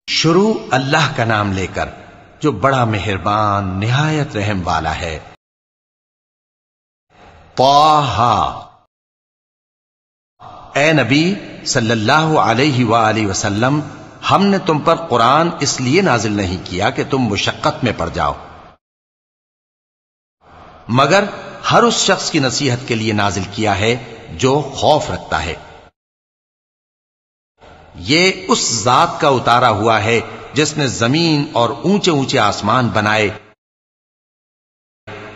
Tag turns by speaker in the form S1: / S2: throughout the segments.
S1: شروع اللہ کا نام لے کر جو بڑا مہربان نہایت رحم والا ہے۔ طٰہٰ، اے نبی صلی اللہ علیہ وآلہ وسلم، ہم نے تم پر قرآن اس لیے نازل نہیں کیا کہ تم مشقت میں پڑ جاؤ، مگر ہر اس شخص کی نصیحت کے لیے نازل کیا ہے جو خوف رکھتا ہے۔ یہ اس ذات کا اتارا ہوا ہے جس نے زمین اور اونچے اونچے آسمان بنائے،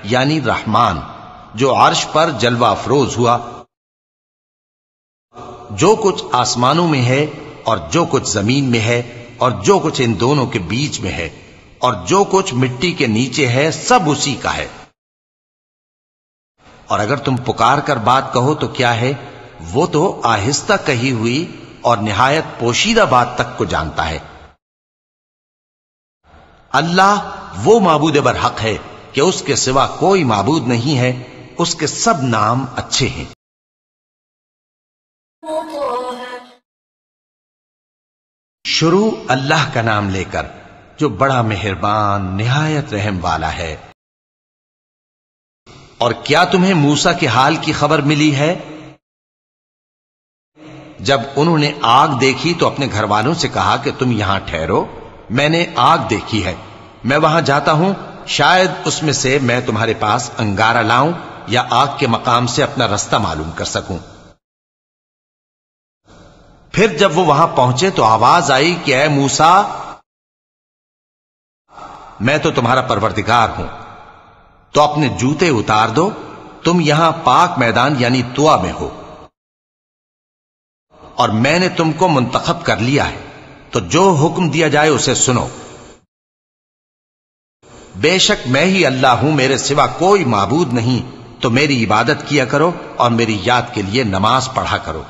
S1: یعنی رحمان، جو عرش پر جلوہ افروز ہوا۔ جو کچھ آسمانوں میں ہے اور جو کچھ زمین میں ہے اور جو کچھ ان دونوں کے بیچ میں ہے اور جو کچھ مٹی کے نیچے ہے، سب اسی کا ہے۔ اور اگر تم پکار کر بات کہو تو کیا ہے، وہ تو آہستہ کہی ہوئی اور نہایت پوشیدہ بات تک کو جانتا ہے۔ اللہ وہ معبود برحق ہے کہ اس کے سوا کوئی معبود نہیں ہے، اس کے سب نام اچھے ہیں۔ شروع اللہ کا نام لے کر جو بڑا مہربان نہایت رحم والا ہے۔ اور کیا تمہیں موسیٰ کے حال کی خبر ملی ہے؟ جب انہوں نے آگ دیکھی تو اپنے گھر والوں سے کہا کہ تم یہاں ٹھہرو، میں نے آگ دیکھی ہے، میں وہاں جاتا ہوں، شاید اس میں سے میں تمہارے پاس انگارہ لاؤں یا آگ کے مقام سے اپنا رستہ معلوم کر سکوں۔ پھر جب وہ وہاں پہنچے تو آواز آئی کہ اے موسیٰ، میں تو تمہارا پروردگار ہوں، تو اپنے جوتے اتار دو، تم یہاں پاک میدان یعنی طویٰ میں ہو، اور میں نے تم کو منتخب کر لیا ہے، تو جو حکم دیا جائے اسے سنو۔ بے شک میں ہی اللہ ہوں، میرے سوا کوئی معبود نہیں، تو میری عبادت کیا کرو اور میری یاد کے لیے نماز پڑھا کرو۔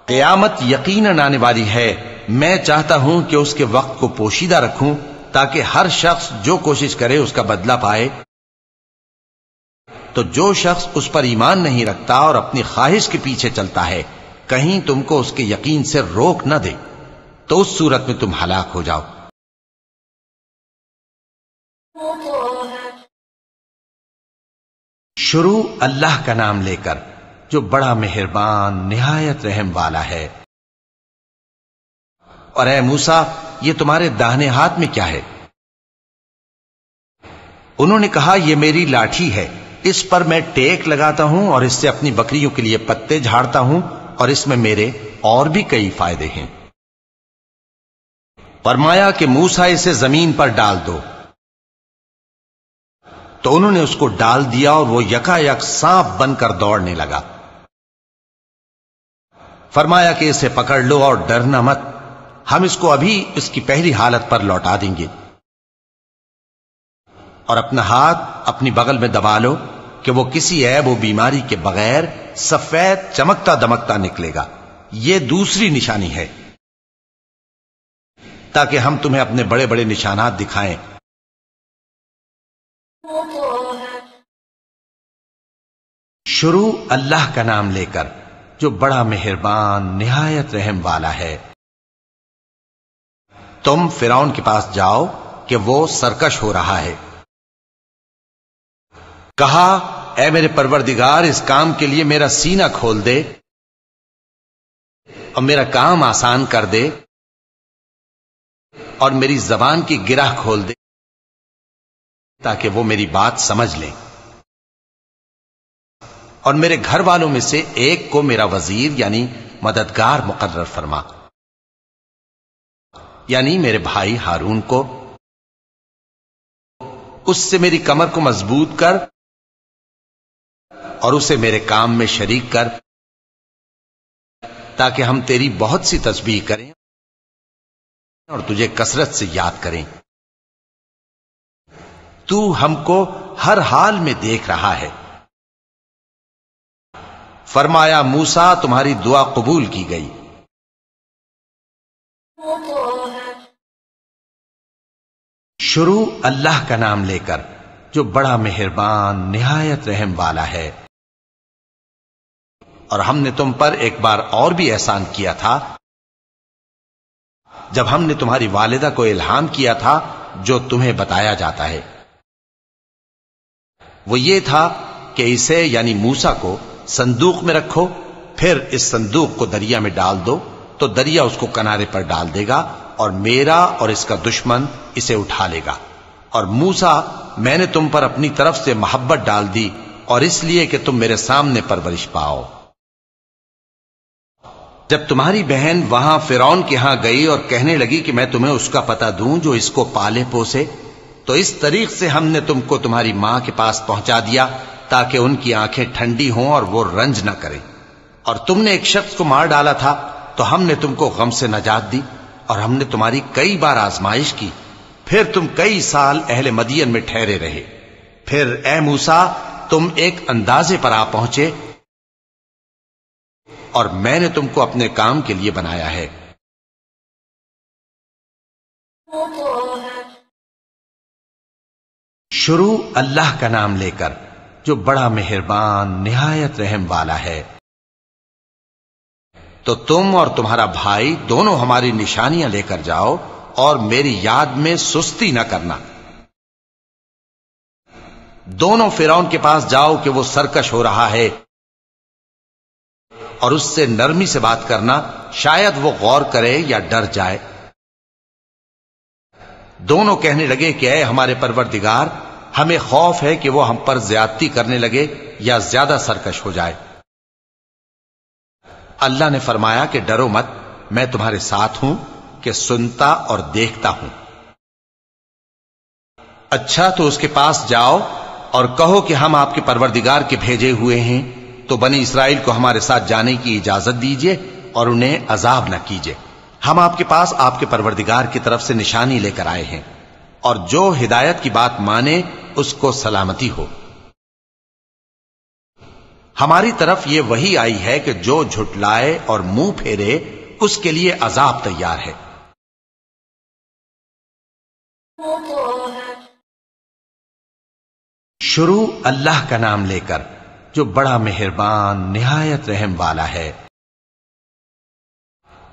S1: قیامت یقیناً آنے والی ہے، میں چاہتا ہوں کہ اس کے وقت کو پوشیدہ رکھوں تاکہ ہر شخص جو کوشش کرے اس کا بدلہ پائے۔ تو جو شخص اس پر ایمان نہیں رکھتا اور اپنی خواہش کے پیچھے چلتا ہے، کہیں تم کو اس کے یقین سے روک نہ دے، تو اس صورت میں تم ہلاک ہو جاؤ۔ شروع اللہ کا نام لے کر جو بڑا مہربان نہایت رحم والا ہے۔ اور اے موسیٰ، یہ تمہارے داہنے ہاتھ میں کیا ہے؟ انہوں نے کہا، یہ میری لاٹھی ہے، اس پر میں ٹیک لگاتا ہوں اور اس سے اپنی بکریوں کے لیے پتے جھاڑتا ہوں، اور اس میں میرے اور بھی کئی فائدے ہیں۔ فرمایا کہ موسیٰ اسے زمین پر ڈال دو، تو انہوں نے اس کو ڈال دیا اور وہ یکا یک سانپ بن کر دوڑنے لگا۔ فرمایا کہ اسے پکڑ لو اور ڈرنا مت، ہم اس کو ابھی اس کی پہلی حالت پر لوٹا دیں گے۔ اور اپنا ہاتھ اپنی بغل میں دبا لو کہ وہ کسی عیب و بیماری کے بغیر سفید چمکتا دمکتا نکلے گا۔ یہ دوسری نشانی ہے تاکہ ہم تمہیں اپنے بڑے بڑے نشانات دکھائیں۔ شروع اللہ کا نام لے کر جو بڑا مہربان نہایت رحم والا ہے۔ تم فرعون کے پاس جاؤ کہ وہ سرکش ہو رہا ہے۔ کہا، اے میرے پروردگار، اس کام کے لیے میرا سینہ کھول دے اور میرا کام آسان کر دے، اور میری زبان کی گرہ کھول دے تاکہ وہ میری بات سمجھ لیں، اور میرے گھر والوں میں سے ایک کو میرا وزیر یعنی مددگار مقرر فرما، یعنی میرے بھائی ہارون کو۔ اس سے میری کمر کو مضبوط کر اور اسے میرے کام میں شریک کر، تاکہ ہم تیری بہت سی تسبیح کریں اور تجھے کثرت سے یاد کریں۔ تو ہم کو ہر حال میں دیکھ رہا ہے۔ فرمایا، موسیٰ، تمہاری دعا قبول کی گئی۔ شروع اللہ کا نام لے کر جو بڑا مہربان نہایت رحم والا ہے۔ اور ہم نے تم پر ایک بار اور بھی احسان کیا تھا جب ہم نے تمہاری والدہ کو الہام کیا تھا جو تمہیں بتایا جاتا ہے۔ وہ یہ تھا کہ اسے یعنی موسیٰ کو صندوق میں رکھو، پھر اس صندوق کو دریا میں ڈال دو تو دریا اس کو کنارے پر ڈال دے گا اور میرا اور اس کا دشمن اسے اٹھا لے گا۔ اور موسیٰ، میں نے تم پر اپنی طرف سے محبت ڈال دی اور اس لیے کہ تم میرے سامنے پرورش پاؤ۔ جب تمہاری بہن وہاں فرعون کے ہاں گئی اور کہنے لگی کہ میں تمہیں اس کا پتہ دوں جو اس کو پالے پوسے، تو اس طریق سے ہم نے تم کو تمہاری ماں کے پاس پہنچا دیا تاکہ ان کی آنکھیں ٹھنڈی ہوں اور وہ رنج نہ کریں۔ اور تم نے ایک شخص کو مار ڈالا تھا تو ہم نے تم کو غم سے نجات دی، اور ہم نے تمہاری کئی بار آزمائش کی، پھر تم کئی سال اہل مدین میں ٹھہرے رہے۔ پھر اے موسیٰ، تم ایک اندازے پر آ پہنچے اور میں نے تم کو اپنے کام کے لیے بنایا ہے۔ شروع اللہ کا نام لے کر جو بڑا مہربان نہایت رحم والا ہے۔ تو تم اور تمہارا بھائی دونوں ہماری نشانیاں لے کر جاؤ اور میری یاد میں سستی نہ کرنا۔ دونوں فرعون کے پاس جاؤ کہ وہ سرکش ہو رہا ہے، اور اس سے نرمی سے بات کرنا، شاید وہ غور کرے یا ڈر جائے۔ دونوں کہنے لگے کہ اے ہمارے پروردگار، ہمیں خوف ہے کہ وہ ہم پر زیادتی کرنے لگے یا زیادہ سرکش ہو جائے۔ اللہ نے فرمایا کہ ڈرو مت، میں تمہارے ساتھ ہوں کہ سنتا اور دیکھتا ہوں۔ اچھا تو اس کے پاس جاؤ اور کہو کہ ہم آپ کے پروردگار کے بھیجے ہوئے ہیں، تو بنی اسرائیل کو ہمارے ساتھ جانے کی اجازت دیجیے اور انہیں عذاب نہ کیجیے۔ ہم آپ کے پاس آپ کے پروردگار کی طرف سے نشانی لے کر آئے ہیں، اور جو ہدایت کی بات مانے اس کو سلامتی ہو۔ ہماری طرف یہ وحی آئی ہے کہ جو جھٹلائے اور منہ پھیرے اس کے لیے عذاب تیار ہے۔ شروع اللہ کا نام لے کر جو بڑا مہربان نہایت رحم والا ہے۔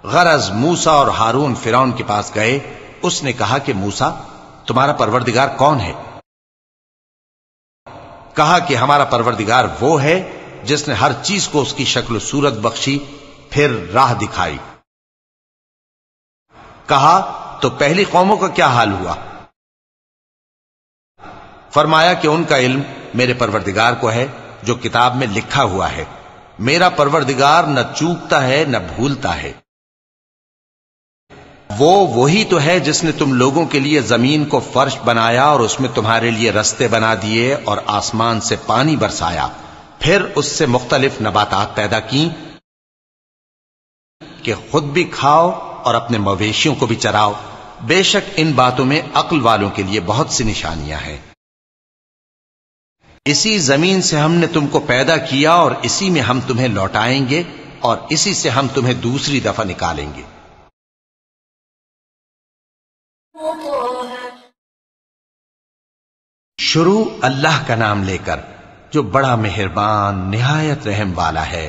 S1: غرض موسیٰ اور ہارون فرعون کے پاس گئے۔ اس نے کہا کہ موسیٰ، تمہارا پروردگار کون ہے؟ کہا کہ ہمارا پروردگار وہ ہے جس نے ہر چیز کو اس کی شکل و صورت بخشی، پھر راہ دکھائی۔ کہا تو پہلی قوموں کا کیا حال ہوا؟ فرمایا کہ ان کا علم میرے پروردگار کو ہے جو کتاب میں لکھا ہوا ہے۔ میرا پروردگار نہ چوکتا ہے نہ بھولتا ہے۔ وہی تو ہے جس نے تم لوگوں کے لیے زمین کو فرش بنایا اور اس میں تمہارے لیے رستے بنا دیے اور آسمان سے پانی برسایا، پھر اس سے مختلف نباتات پیدا کی کہ خود بھی کھاؤ اور اپنے مویشیوں کو بھی چراؤ۔ بے شک ان باتوں میں عقل والوں کے لیے بہت سی نشانیاں ہیں۔ اسی زمین سے ہم نے تم کو پیدا کیا اور اسی میں ہم تمہیں لوٹائیں گے اور اسی سے ہم تمہیں دوسری دفعہ نکالیں گے۔ شروع اللہ کا نام لے کر جو بڑا مہربان نہایت رحم والا ہے۔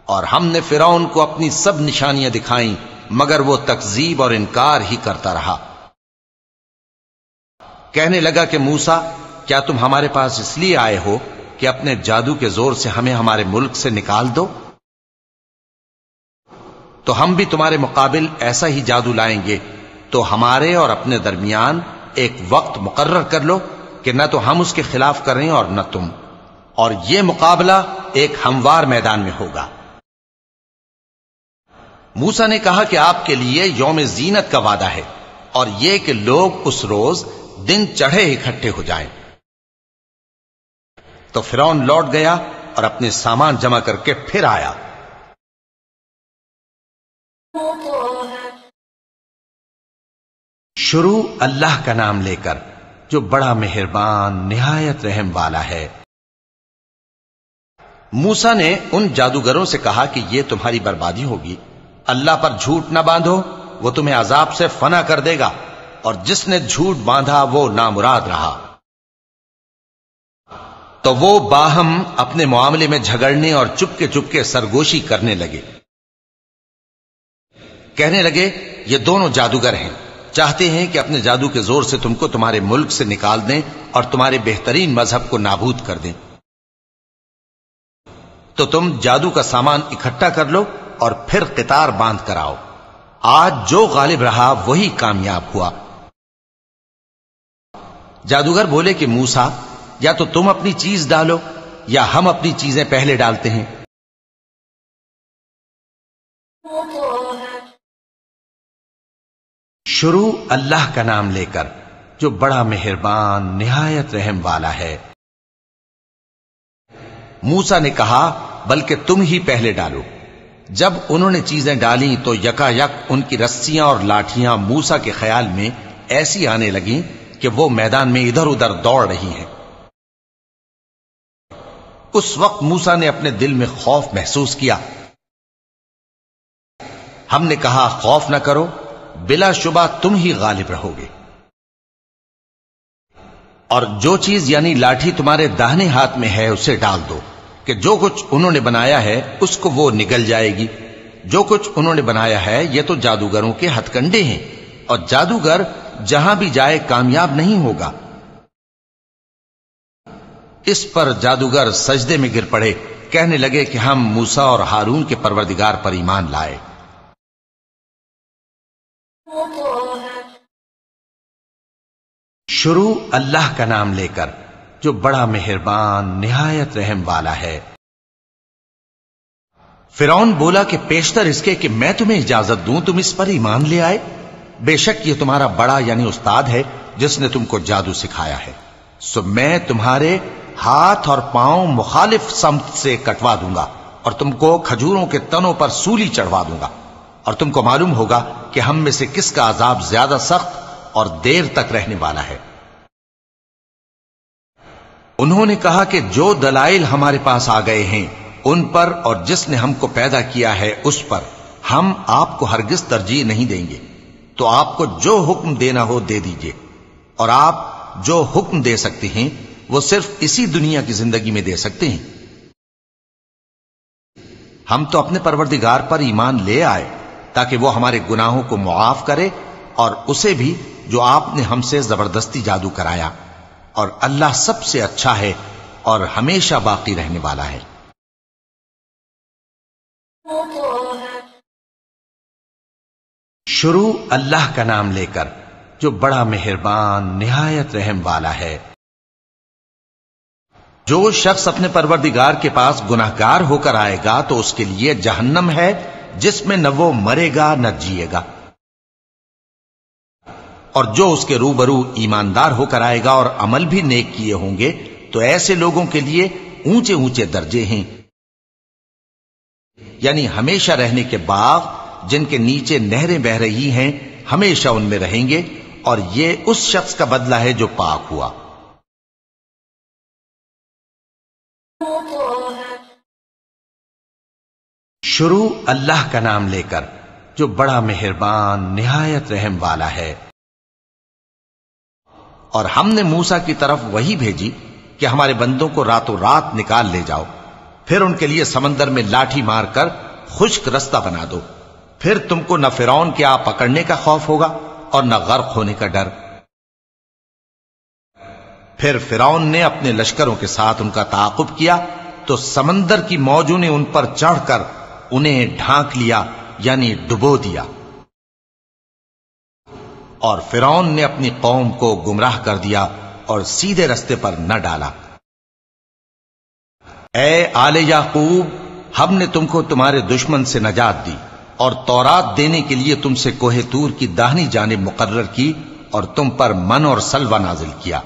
S1: اور ہم نے فرعون کو اپنی سب نشانیاں دکھائیں، مگر وہ تکذیب اور انکار ہی کرتا رہا۔ کہنے لگا کہ موسیٰ، کیا تم ہمارے پاس اس لیے آئے ہو کہ اپنے جادو کے زور سے ہمیں ہمارے ملک سے نکال دو؟ تو ہم بھی تمہارے مقابل ایسا ہی جادو لائیں گے، تو ہمارے اور اپنے درمیان ایک وقت مقرر کر لو کہ نہ تو ہم اس کے خلاف کریں اور نہ تم، اور یہ مقابلہ ایک ہموار میدان میں ہوگا۔ موسیٰ نے کہا کہ آپ کے لیے یوم زینت کا وعدہ ہے، اور یہ کہ لوگ اس روز دن چڑھے اکٹھے ہو جائیں۔ تو فرعون لوٹ گیا اور اپنے سامان جمع کر کے پھر آیا۔ شروع اللہ کا نام لے کر جو بڑا مہربان نہایت رحم والا ہے۔ موسیٰ نے ان جادوگروں سے کہا کہ یہ تمہاری بربادی ہوگی، اللہ پر جھوٹ نہ باندھو، وہ تمہیں عذاب سے فنا کر دے گا، اور جس نے جھوٹ باندھا وہ نامراد رہا۔ تو وہ باہم اپنے معاملے میں جھگڑنے اور چپکے چپکے سرگوشی کرنے لگے۔ کہنے لگے یہ دونوں جادوگر ہیں، چاہتے ہیں کہ اپنے جادو کے زور سے تم کو تمہارے ملک سے نکال دیں اور تمہارے بہترین مذہب کو نابود کر دیں۔ تو تم جادو کا سامان اکٹھا کر لو اور پھر قطار باندھ کر آؤ۔ آج جو غالب رہا وہی کامیاب ہوا۔ جادوگر بولے کہ موسیٰ، یا تو تم اپنی چیز ڈالو یا ہم اپنی چیزیں پہلے ڈالتے ہیں۔ شروع اللہ کا نام لے کر جو بڑا مہربان نہایت رحم والا ہے۔ موسیٰ نے کہا بلکہ تم ہی پہلے ڈالو۔ جب انہوں نے چیزیں ڈالیں تو یکا یک ان کی رسیاں اور لاٹھیاں موسیٰ کے خیال میں ایسی آنے لگیں کہ وہ میدان میں ادھر ادھر دوڑ رہی ہیں۔ اس وقت موسیٰ نے اپنے دل میں خوف محسوس کیا۔ ہم نے کہا خوف نہ کرو، بلا شبہ تم ہی غالب رہو گے، اور جو چیز یعنی لاٹھی تمہارے داہنے ہاتھ میں ہے اسے ڈال دو کہ جو کچھ انہوں نے بنایا ہے اس کو وہ نگل جائے گی۔ جو کچھ انہوں نے بنایا ہے یہ تو جادوگروں کے ہتھ کنڈے ہیں، اور جادوگر جہاں بھی جائے کامیاب نہیں ہوگا۔ اس پر جادوگر سجدے میں گر پڑے، کہنے لگے کہ ہم موسیٰ اور ہارون کے پروردگار پر ایمان لائے۔ شروع اللہ کا نام لے کر جو بڑا مہربان نہایت رحم والا ہے۔ فرعون بولا کہ پیشتر اس کے کہ میں تمہیں اجازت دوں تم اس پر ایمان لے آئے، بے شک یہ تمہارا بڑا یعنی استاد ہے جس نے تم کو جادو سکھایا ہے، سو میں تمہارے ہاتھ اور پاؤں مخالف سمت سے کٹوا دوں گا اور تم کو کھجوروں کے تنوں پر سولی چڑھوا دوں گا، اور تم کو معلوم ہوگا کہ ہم میں سے کس کا عذاب زیادہ سخت اور دیر تک رہنے والا ہے۔ انہوں نے کہا کہ جو دلائل ہمارے پاس آ گئے ہیں ان پر اور جس نے ہم کو پیدا کیا ہے اس پر ہم آپ کو ہرگز ترجیح نہیں دیں گے، تو آپ کو جو حکم دینا ہو دے دیجئے، اور آپ جو حکم دے سکتے ہیں وہ صرف اسی دنیا کی زندگی میں دے سکتے ہیں۔ ہم تو اپنے پروردگار پر ایمان لے آئے تاکہ وہ ہمارے گناہوں کو معاف کرے، اور اسے بھی جو آپ نے ہم سے زبردستی جادو کرایا، اور اللہ سب سے اچھا ہے اور ہمیشہ باقی رہنے والا ہے۔ شروع اللہ کا نام لے کر جو بڑا مہربان نہایت رحم والا ہے۔ جو شخص اپنے پروردگار کے پاس گناہگار ہو کر آئے گا تو اس کے لیے جہنم ہے جس میں نہ وہ مرے گا نہ جیے گا، اور جو اس کے روبرو ایماندار ہو کر آئے گا اور عمل بھی نیک کیے ہوں گے تو ایسے لوگوں کے لیے اونچے اونچے درجے ہیں، یعنی ہمیشہ رہنے کے باغ جن کے نیچے نہریں بہ رہی ہیں، ہمیشہ ان میں رہیں گے، اور یہ اس شخص کا بدلہ ہے جو پاک ہوا۔ شروع اللہ کا نام لے کر جو بڑا مہربان نہایت رحم والا ہے۔ اور ہم نے موسیٰ کی طرف وہی بھیجی کہ ہمارے بندوں کو راتوں رات نکال لے جاؤ، پھر ان کے لیے سمندر میں لاٹھی مار کر خشک رستہ بنا دو، پھر تم کو نہ فرعون کے آ پکڑنے کا خوف ہوگا اور نہ غرق ہونے کا ڈر۔ پھر فرعون نے اپنے لشکروں کے ساتھ ان کا تعاقب کیا تو سمندر کی موجوں نے ان پر چڑھ کر انہیں ڈھانک لیا، یعنی ڈبو دیا، اور فرعون نے اپنی قوم کو گمراہ کر دیا اور سیدھے رستے پر نہ ڈالا۔ اے آل یعقوب، ہم نے تم کو تمہارے دشمن سے نجات دی اور تورات دینے کے لیے تم سے کوہ طور کی داہنی جانب مقرر کی اور تم پر من اور سلوہ نازل کیا،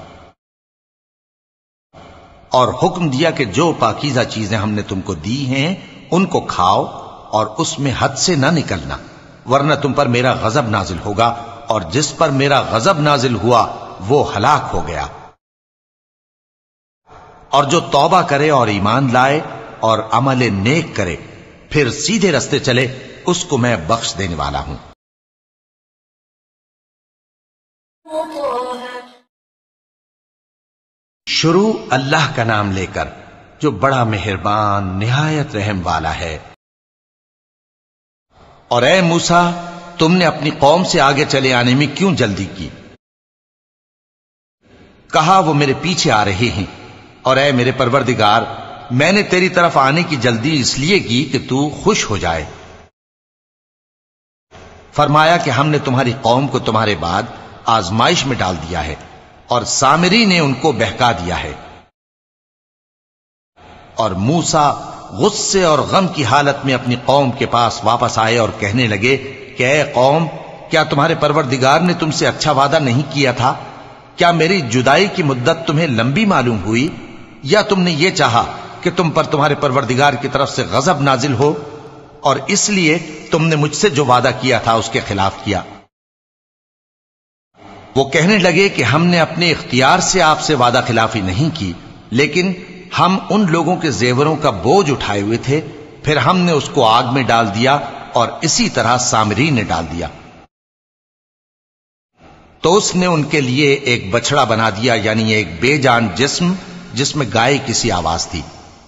S1: اور حکم دیا کہ جو پاکیزہ چیزیں ہم نے تم کو دی ہیں ان کو کھاؤ اور اس میں حد سے نہ نکلنا، ورنہ تم پر میرا غضب نازل ہوگا، اور جس پر میرا غضب نازل ہوا وہ ہلاک ہو گیا۔ اور جو توبہ کرے اور ایمان لائے اور عمل نیک کرے پھر سیدھے رستے چلے اس کو میں بخش دینے والا ہوں۔ شروع اللہ کا نام لے کر جو بڑا مہربان نہایت رحم والا ہے۔ اور اے موسیٰ، تم نے اپنی قوم سے آگے چلے آنے میں کیوں جلدی کی؟ کہا وہ میرے پیچھے آ رہے ہیں، اور اے میرے پروردگار میں نے تیری طرف آنے کی جلدی اس لیے کی کہ تو خوش ہو جائے۔ فرمایا کہ ہم نے تمہاری قوم کو تمہارے بعد آزمائش میں ڈال دیا ہے، اور سامری نے ان کو بہکا دیا ہے۔ اور موسیٰ غصے اور غم کی حالت میں اپنی قوم کے پاس واپس آئے اور کہنے لگے کہ اے قوم، کیا تمہارے پروردگار نے تم سے اچھا وعدہ نہیں کیا تھا؟ کیا میری جدائی کی مدت تمہیں لمبی معلوم ہوئی، یا تم نے یہ چاہا کہ تم پر تمہارے پروردگار کی طرف سے غضب نازل ہو، اور اس لیے تم نے مجھ سے جو وعدہ کیا تھا اس کے خلاف کیا؟ وہ کہنے لگے کہ ہم نے اپنے اختیار سے آپ سے وعدہ خلافی نہیں کی، لیکن ہم ان لوگوں کے زیوروں کا بوجھ اٹھائے ہوئے تھے، پھر ہم نے اس کو آگ میں ڈال دیا، اور اسی طرح سامری نے ڈال دیا۔ تو اس نے ان کے لیے ایک بچڑا بنا دیا، یعنی ایک بے جان جسم جس میں گائے کسی آواز تھی۔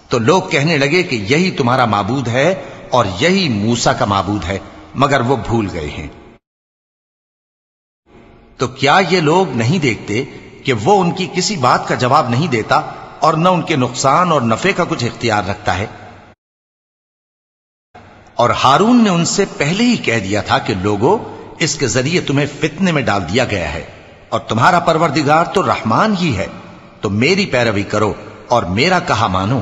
S1: تو لوگ کہنے لگے کہ یہی تمہارا معبود ہے اور یہی موسیٰ کا معبود ہے، مگر وہ بھول گئے ہیں۔ تو کیا یہ لوگ نہیں دیکھتے کہ وہ ان کی کسی بات کا جواب نہیں دیتا، اور نہ ان کے نقصان اور نفع کا کچھ اختیار رکھتا ہے؟ اور ہارون نے ان سے پہلے ہی کہہ دیا تھا کہ لوگوں، اس کے ذریعے تمہیں فتنے میں ڈال دیا گیا ہے، اور تمہارا پروردگار تو رحمان ہی ہے، تو میری پیروی کرو اور میرا کہا مانو۔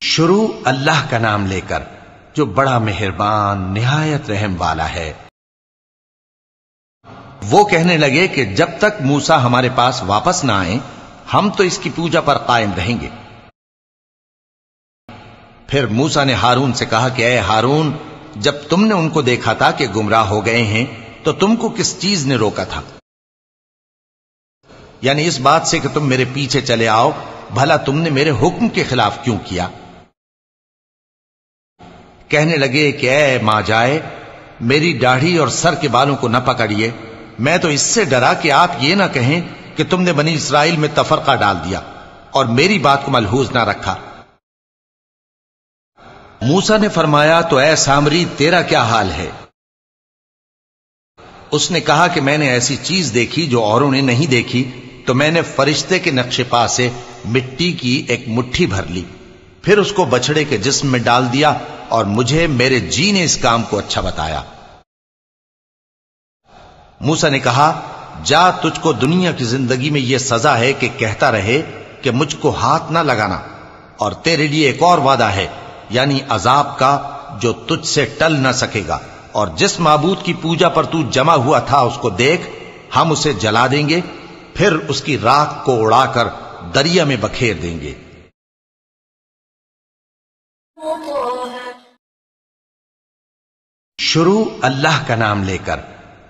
S1: شروع اللہ کا نام لے کر جو بڑا مہربان نہایت رحم والا ہے۔ وہ کہنے لگے کہ جب تک موسیٰ ہمارے پاس واپس نہ آئیں ہم تو اس کی پوجا پر قائم رہیں گے۔ پھر موسیٰ نے ہارون سے کہا کہ اے ہارون، جب تم نے ان کو دیکھا تھا کہ گمراہ ہو گئے ہیں تو تم کو کس چیز نے روکا تھا؟ یعنی اس بات سے کہ تم میرے پیچھے چلے آؤ، بھلا تم نے میرے حکم کے خلاف کیوں کیا؟ کہنے لگے کہ اے ماں جائے، میری داڑھی اور سر کے بالوں کو نہ پکڑیے، میں تو اس سے ڈرا کہ آپ یہ نہ کہیں کہ تم نے بنی اسرائیل میں تفرقہ ڈال دیا اور میری بات کو ملحوظ نہ رکھا۔ موسیٰ نے فرمایا تو اے سامری تیرا کیا حال ہے؟ اس نے کہا کہ میں نے ایسی چیز دیکھی جو اوروں نے نہیں دیکھی، تو میں نے فرشتے کے نقش پا سے مٹی کی ایک مٹھی بھر لی، پھر اس کو بچڑے کے جسم میں ڈال دیا، اور مجھے میرے جی نے اس کام کو اچھا بتایا۔ موسیٰ نے کہا جا، تجھ کو دنیا کی زندگی میں یہ سزا ہے کہ کہتا رہے کہ مجھ کو ہاتھ نہ لگانا، اور تیرے لیے ایک اور وعدہ ہے، یعنی عذاب کا جو تجھ سے ٹل نہ سکے گا، اور جس معبود کی پوجا پر تو جمع ہوا تھا اس کو دیکھ، ہم اسے جلا دیں گے، پھر اس کی راکھ کو اڑا کر دریا میں بکھیر دیں گے۔ شروع اللہ کا نام لے کر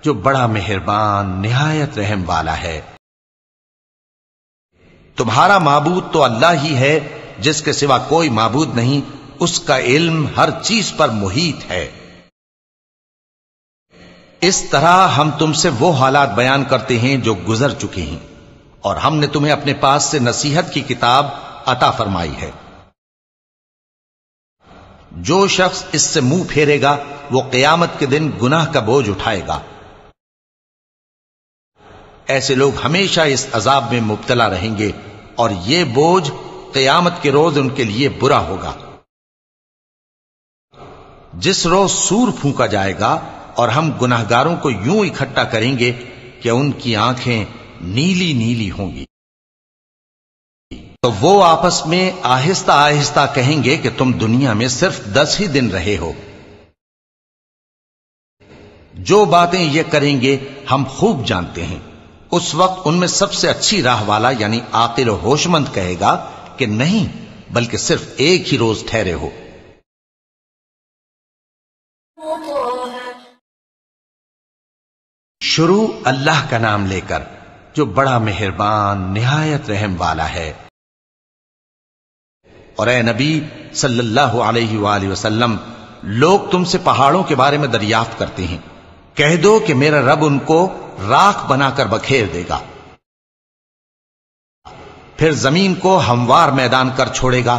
S1: جو بڑا مہربان نہایت رحم والا ہے۔ تمہارا معبود تو اللہ ہی ہے، جس کے سوا کوئی معبود نہیں، اس کا علم ہر چیز پر محیط ہے۔ اس طرح ہم تم سے وہ حالات بیان کرتے ہیں جو گزر چکے ہیں، اور ہم نے تمہیں اپنے پاس سے نصیحت کی کتاب عطا فرمائی ہے۔ جو شخص اس سے منہ پھیرے گا وہ قیامت کے دن گناہ کا بوجھ اٹھائے گا۔ ایسے لوگ ہمیشہ اس عذاب میں مبتلا رہیں گے، اور یہ بوجھ قیامت کے روز ان کے لیے برا ہوگا۔ جس روز سور پھونکا جائے گا اور ہم گناہگاروں کو یوں اکٹھا کریں گے کہ ان کی آنکھیں نیلی نیلی ہوں گی، تو وہ آپس میں آہستہ آہستہ کہیں گے کہ تم دنیا میں صرف 10 ہی دن رہے ہو۔ جو باتیں یہ کریں گے ہم خوب جانتے ہیں۔ اس وقت ان میں سب سے اچھی راہ والا یعنی عاقل و ہوش مند کہے گا کہ نہیں، بلکہ صرف ایک ہی روز ٹھہرے ہو۔ شروع اللہ کا نام لے کر جو بڑا مہربان نہایت رحم والا ہے۔ اور اے نبی صلی اللہ علیہ وآلہ وسلم، لوگ تم سے پہاڑوں کے بارے میں دریافت کرتے ہیں، کہہ دو کہ میرا رب ان کو راکھ بنا کر بکھیر دے گا، پھر زمین کو ہموار میدان کر چھوڑے گا،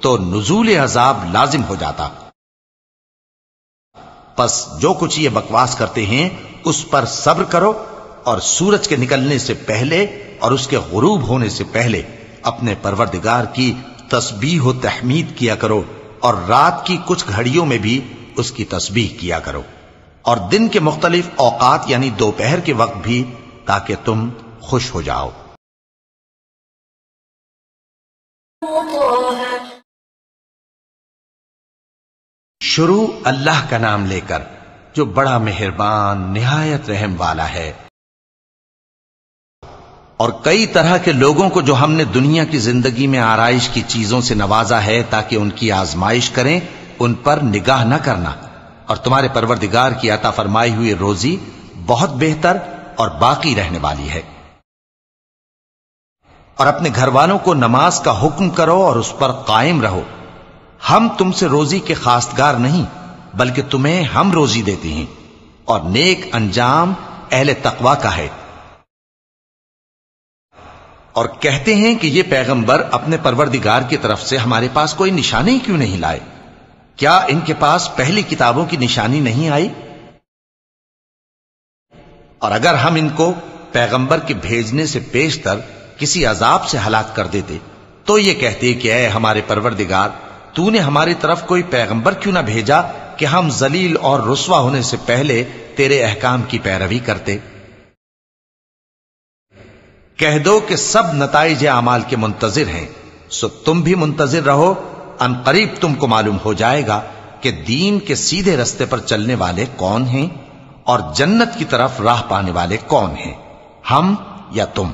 S1: تو نزول عذاب لازم ہو جاتا۔ پس جو کچھ یہ بکواس کرتے ہیں اس پر صبر کرو، اور سورج کے نکلنے سے پہلے اور اس کے غروب ہونے سے پہلے اپنے پروردگار کی تسبیح و تحمید کیا کرو، اور رات کی کچھ گھڑیوں میں بھی اس کی تسبیح کیا کرو، اور دن کے مختلف اوقات یعنی دوپہر کے وقت بھی، تاکہ تم خوش ہو جاؤ۔ شروع اللہ کا نام لے کر جو بڑا مہربان نہایت رحم والا ہے۔ اور کئی طرح کے لوگوں کو جو ہم نے دنیا کی زندگی میں آرائش کی چیزوں سے نوازا ہے تاکہ ان کی آزمائش کریں، ان پر نگاہ نہ کرنا، اور تمہارے پروردگار کی عطا فرمائی ہوئی روزی بہت بہتر اور باقی رہنے والی ہے۔ اور اپنے گھر والوں کو نماز کا حکم کرو اور اس پر قائم رہو۔ ہم تم سے روزی کے خواستگار نہیں، بلکہ تمہیں ہم روزی دیتے ہیں، اور نیک انجام اہل تقوی کا ہے۔ اور کہتے ہیں کہ یہ پیغمبر اپنے پروردگار کی طرف سے ہمارے پاس کوئی نشانی کیوں نہیں لائے؟ کیا ان کے پاس پہلی کتابوں کی نشانی نہیں آئی؟ اور اگر ہم ان کو پیغمبر کے بھیجنے سے پیشتر کسی عذاب سے ہلاک کر دیتے تو یہ کہتے کہ اے ہمارے پروردگار، تو نے ہماری طرف کوئی پیغمبر کیوں نہ بھیجا کہ ہم ذلیل اور رسوا ہونے سے پہلے تیرے احکام کی پیروی کرتے۔ کہہ دو کہ سب نتائج اعمال کے منتظر ہیں، سو تم بھی منتظر رہو، ان قریب تم کو معلوم ہو جائے گا کہ دین کے سیدھے رستے پر چلنے والے کون ہیں اور جنت کی طرف راہ پانے والے کون ہیں، ہم یا تم۔